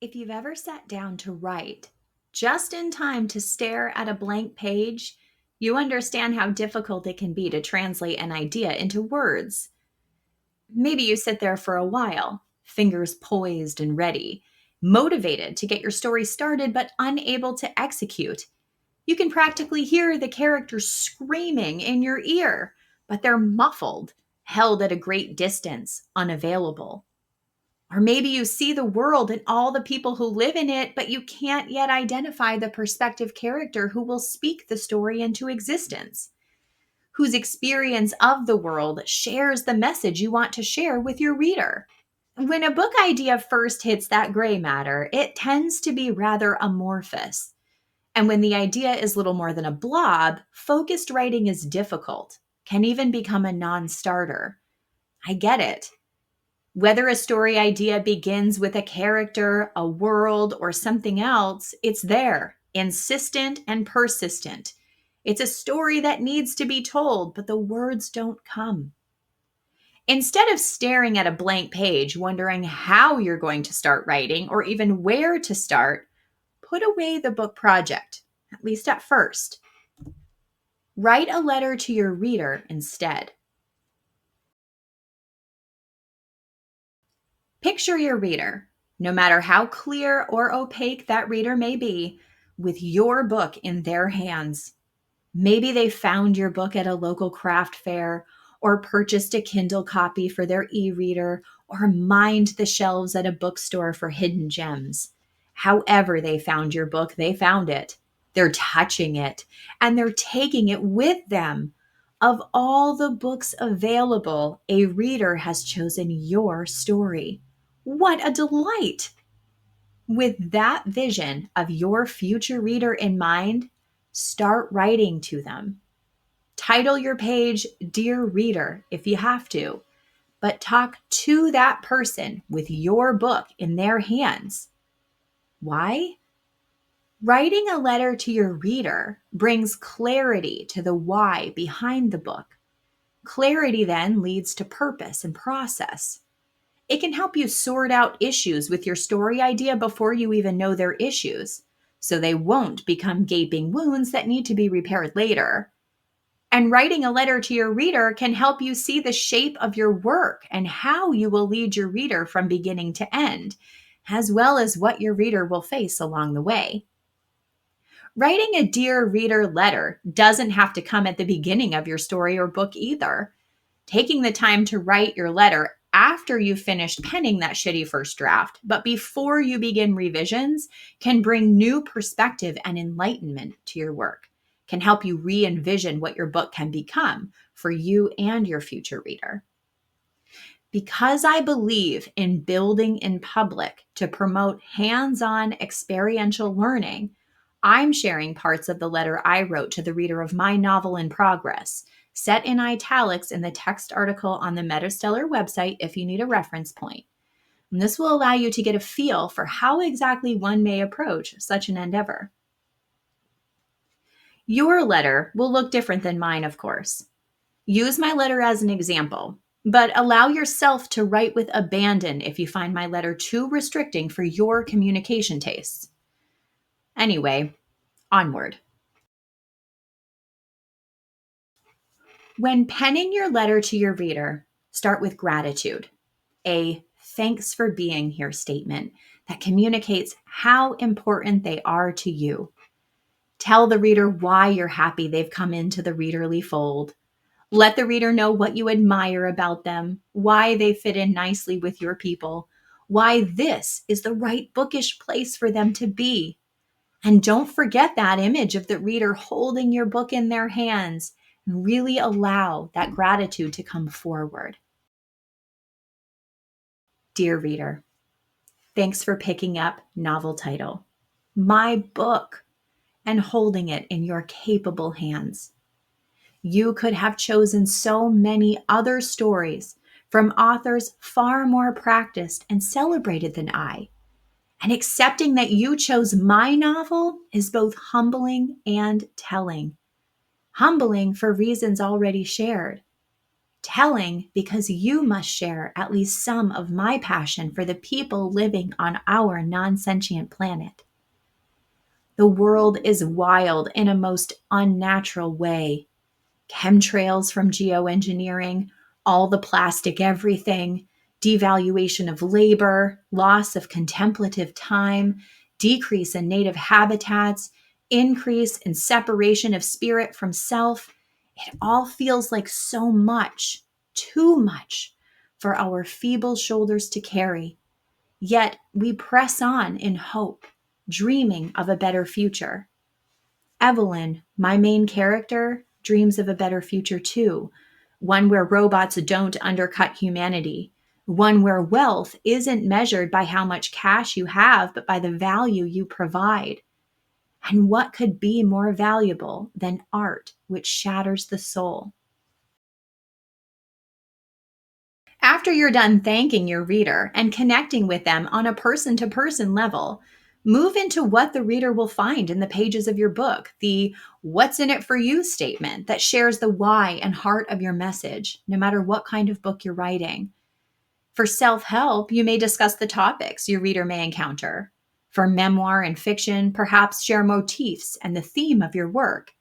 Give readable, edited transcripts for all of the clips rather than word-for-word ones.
If you've ever sat down to write just in time to stare at a blank page, you understand how difficult it can be to translate an idea into words. Maybe you sit there for a while, fingers poised and ready, motivated to get your story started but unable to execute. You can practically hear the characters screaming in your ear, but they're muffled, held at a great distance, unavailable. Or maybe you see the world and all the people who live in it, but you can't yet identify the perspective character who will speak the story into existence, whose experience of the world shares the message you want to share with your reader. When a book idea first hits that gray matter, it tends to be rather amorphous. And when the idea is little more than a blob, focused writing is difficult, can even become a non starter. I get it. Whether a story idea begins with a character, a world, or something else, it's there, insistent and persistent. It's a story that needs to be told, but the words don't come. Instead of staring at a blank page, wondering how you're going to start writing or even where to start, put away the book project, at least at first. Write a letter to your reader instead. Picture your reader, no matter how clear or opaque that reader may be, with your book in their hands. Maybe they found your book at a local craft fair, or purchased a Kindle copy for their e-reader, or mined the shelves at a bookstore for hidden gems. However they found your book, they found it. They're touching it, and they're taking it with them. Of all the books available, a reader has chosen your story. What a delight! With that vision of your future reader in mind, start writing to them. Title your page Dear Reader if you have to, but talk to that person with your book in their hands. Why? Writing a letter to your reader brings clarity to the why behind the book. Clarity then leads to purpose and process. It can help you sort out issues with your story idea before you even know they're issues, so they won't become gaping wounds that need to be repaired later. And writing a letter to your reader can help you see the shape of your work and how you will lead your reader from beginning to end, as well as what your reader will face along the way. Writing a Dear Reader letter doesn't have to come at the beginning of your story or book either. Taking the time to write your letter after you've finished penning that shitty first draft, but before you begin revisions, can bring new perspective and enlightenment to your work, can help you re-envision what your book can become for you and your future reader. Because I believe in building in public to promote hands-on experiential learning, I'm sharing parts of the letter I wrote to the reader of my novel in progress, set in italics in the text article on the MetaStellar website if you need a reference point. And this will allow you to get a feel for how exactly one may approach such an endeavor. Your letter will look different than mine, of course. Use my letter as an example, but allow yourself to write with abandon if you find my letter too restricting for your communication tastes. Anyway, onward. When penning your letter to your reader, start with gratitude, a thanks for being here statement that communicates how important they are to you. Tell the reader why you're happy they've come into the readerly fold. Let the reader know what you admire about them, why they fit in nicely with your people, why this is the right bookish place for them to be. And don't forget that image of the reader holding your book in their hands. Really allow that gratitude to come forward. Dear reader, thanks for picking up novel title, my book, and holding it in your capable hands. You could have chosen so many other stories from authors far more practiced and celebrated than I. And accepting that you chose my novel is both humbling and telling. Humbling for reasons already shared. Telling because you must share at least some of my passion for the people living on our non-sentient planet. The world is wild in a most unnatural way. Chemtrails from geoengineering, all the plastic everything, devaluation of labor, loss of contemplative time, decrease in native habitats, increase in separation of spirit from self. It all feels like so much, too much for our feeble shoulders to carry. Yet we press on in hope, dreaming of a better future. Evelyn, my main character, dreams of a better future too. One where robots don't undercut humanity. One where wealth isn't measured by how much cash you have, but by the value you provide. And what could be more valuable than art which shatters the soul? After you're done thanking your reader and connecting with them on a person to person level, move into what the reader will find in the pages of your book, the what's in it for you statement that shares the why and heart of your message, no matter what kind of book you're writing. For self help, you may discuss the topics your reader may encounter. For memoir and fiction, perhaps share motifs and the theme of your work.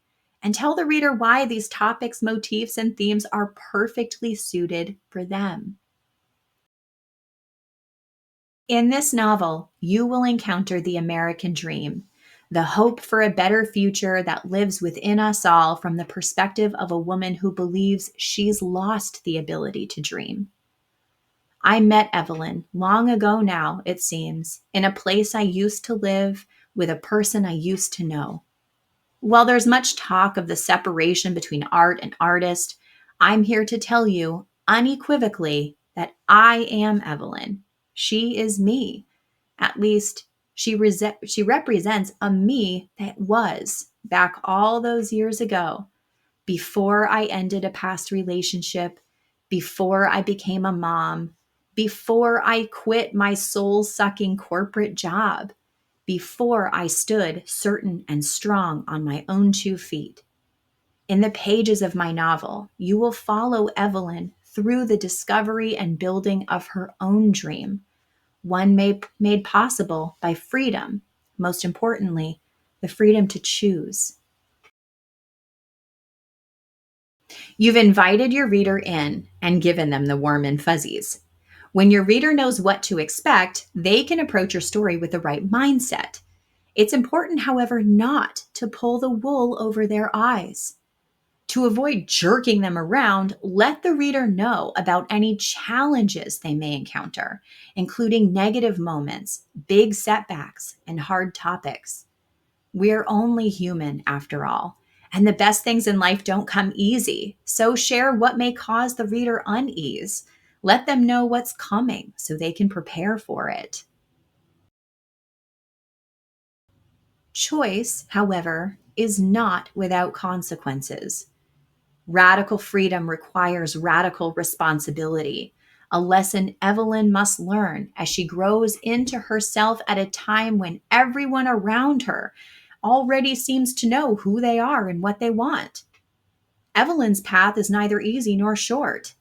And tell the reader why these topics, motifs, and themes are perfectly suited for them. In this novel, you will encounter the American dream, the hope for a better future that lives within us all from the perspective of a woman who believes she's lost the ability to dream. I met Evelyn long ago now, it seems, in a place I used to live with a person I used to know. While there's much talk of the separation between art and artist, I'm here to tell you unequivocally that I am Evelyn. She is me. At least she represents a me that was back all those years ago, before I ended a past relationship, before I became a mom, before I quit my soul sucking corporate job, before I stood certain and strong on my own 2 feet. In the pages of my novel, you will follow Evelyn through the discovery and building of her own dream, one made possible by freedom, most importantly, the freedom to choose. You've invited your reader in and given them the warm and fuzzies. When your reader knows what to expect, they can approach your story with the right mindset. It's important, however, not to pull the wool over their eyes. To avoid jerking them around, let the reader know about any challenges they may encounter, including negative moments, big setbacks, and hard topics. We're only human after all, and the best things in life don't come easy. So share what may cause the reader unease. Let them know what's coming so they can prepare for it. Choice, however, is not without consequences. Radical freedom requires radical responsibility, a lesson Evelyn must learn as she grows into herself at a time when everyone around her already seems to know who they are and what they want. Evelyn's path is neither easy nor short.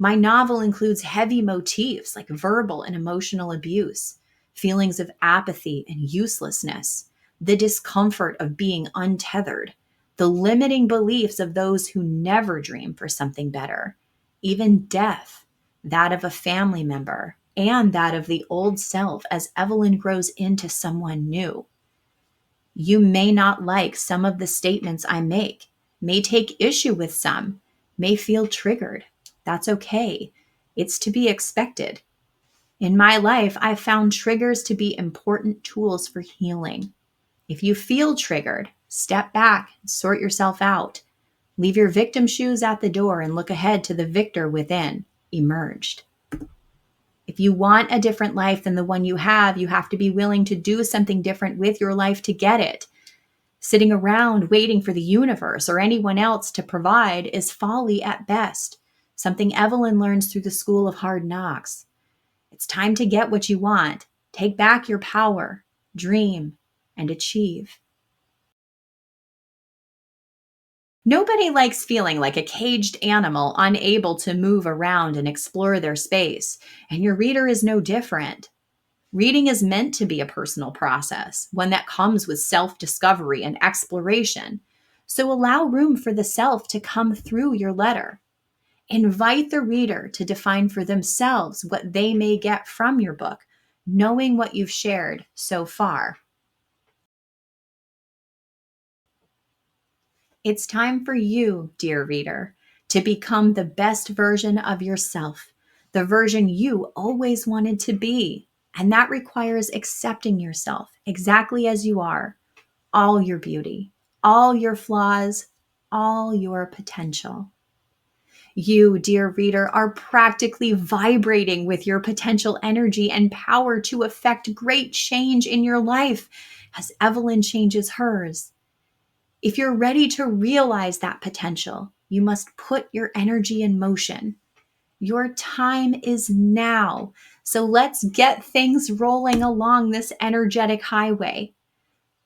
My novel includes heavy motifs like verbal and emotional abuse, feelings of apathy and uselessness, the discomfort of being untethered, the limiting beliefs of those who never dream for something better, even death, that of a family member, and that of the old self as Evelyn grows into someone new. You may not like some of the statements I make, may take issue with some, may feel triggered. That's okay. It's to be expected. In my life, I've found triggers to be important tools for healing. If you feel triggered, step back and sort yourself out. Leave your victim shoes at the door and look ahead to the victor within, emerged. If you want a different life than the one you have to be willing to do something different with your life to get it. Sitting around waiting for the universe or anyone else to provide is folly at best, something Evelyn learns through the school of hard knocks. It's time to get what you want, take back your power, dream, and achieve. Nobody likes feeling like a caged animal, unable to move around and explore their space, and your reader is no different. Reading is meant to be a personal process, one that comes with self discovery and exploration. So allow room for the self to come through your letter. Invite the reader to define for themselves what they may get from your book, knowing what you've shared so far. It's time for you, dear reader, to become the best version of yourself, the version you always wanted to be. And that requires accepting yourself exactly as you are, all your beauty, all your flaws, all your potential. You, dear reader, are practically vibrating with your potential energy and power to affect great change in your life as Evelyn changes hers. If you're ready to realize that potential, you must put your energy in motion. Your time is now. So let's get things rolling along this energetic highway.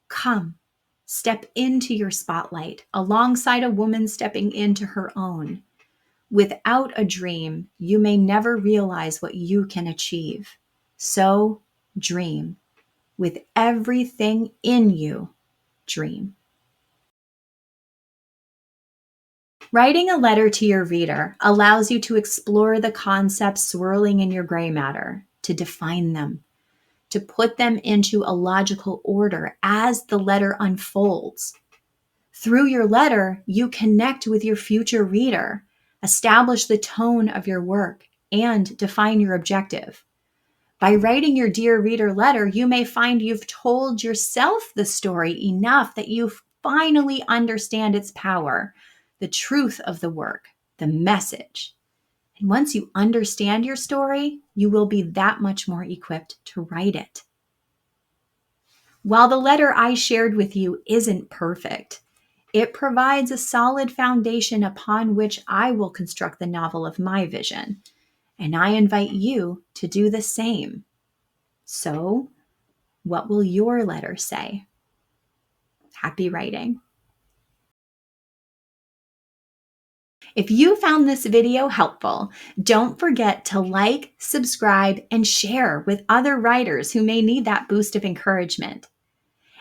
Come, step into your spotlight alongside a woman stepping into her own. Without a dream, you may never realize what you can achieve. So dream. With everything in you, dream. Writing a letter to your reader allows you to explore the concepts swirling in your gray matter, to define them, to put them into a logical order as the letter unfolds. Through your letter, you connect with your future reader, establish the tone of your work, and define your objective. By writing your dear reader letter, you may find you've told yourself the story enough that you finally understand its power, the truth of the work, the message. And once you understand your story, you will be that much more equipped to write it. While the letter I shared with you isn't perfect, it provides a solid foundation upon which I will construct the novel of my vision. And I invite you to do the same. So, what will your letter say? Happy writing. If you found this video helpful, don't forget to like, subscribe, and share with other writers who may need that boost of encouragement.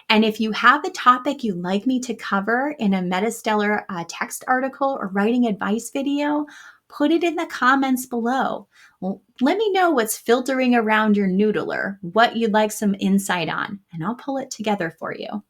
And if you have a topic you'd like me to cover in a MetaStellar text article or writing advice video, put it in the comments below. Well, let me know what's filtering around your noodler, what you'd like some insight on, and I'll pull it together for you.